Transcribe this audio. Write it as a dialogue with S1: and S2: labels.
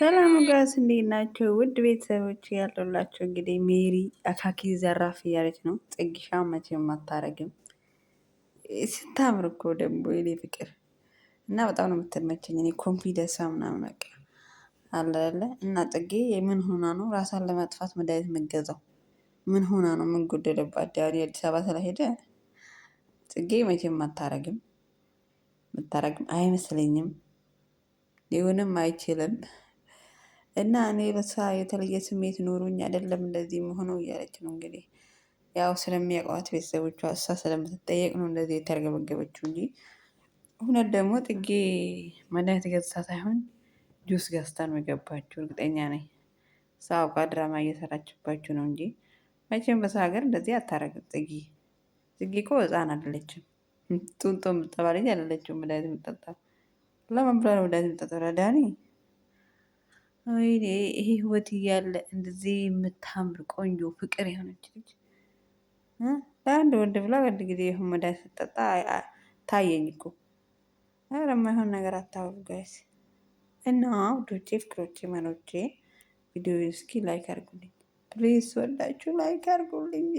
S1: ሰላም ጋስ እንዴት ናቸው? ውድ ቤተሰቦች ያሉላቸው እንግዲህ ሜሪ አካኪ ዘራፍ እያለች ነው። ጽጌሻ መቼም አታረግም። ስታምር እኮ ደግሞ የኔ ፍቅር እና በጣም ነው የምትመቸኝ። እኔ ኮንፊደንስ ምናምን በቃ አለ እና ጽጌ ምን ሆና ነው ራሳን ለማጥፋት መድኃኒት የምትገዛው? ምን ሆና ነው? ምን ጎደለባት? ዳኒ አዲስ አበባ ስለሄደ ጽጌ መቼም አታረግም። የምታረግም አይመስለኝም። ሊሆንም አይችልም። እና እኔ በሷ የተለየ ስሜት ኖሮኝ አይደለም እንደዚህ መሆነው እያለች ነው እንግዲህ ያው ስለሚያውቋት ቤተሰቦቿ እሷ ስለምትጠየቅ ነው እንደዚህ የተርገበገበችው እንጂ እውነት ደግሞ ጽጌ መድኃኒት ገዝታ ሳይሆን ጁስ ገዝታ ነው የገባችው። እርግጠኛ ነኝ እሷ አውቃ ድራማ እየሰራችባችሁ ነው እንጂ መቼም በሰው ሀገር እንደዚህ አታረግም። ጽጌ እኮ ሕፃን አይደለችም። ጡንጦ የምትጠባ ልጅ አይደለችም። መድኃኒት የምትጠጣ ለምን ብላ ነው መድኃኒት የምትጠጣው? ዳኒ ወይኔ ይሄ ህይወት እያለ እንደዚህ የምታምር ቆንጆ ፍቅር የሆነች ልጅ ለአንድ ወንድ ብላ አንድ ጊዜ ይሁን መድኃኒት ስትጠጣ ታየኝ እኮ። ኧረ የማይሆን ነገር አታውሩ ጋይስ። እና ውዶቼ፣ ፍቅሮቼ፣ መኖቼ ቪዲዮ እስኪ ላይክ አድርጉልኝ ፕሊዝ፣ ወዳችሁ ላይክ አድርጉልኝ።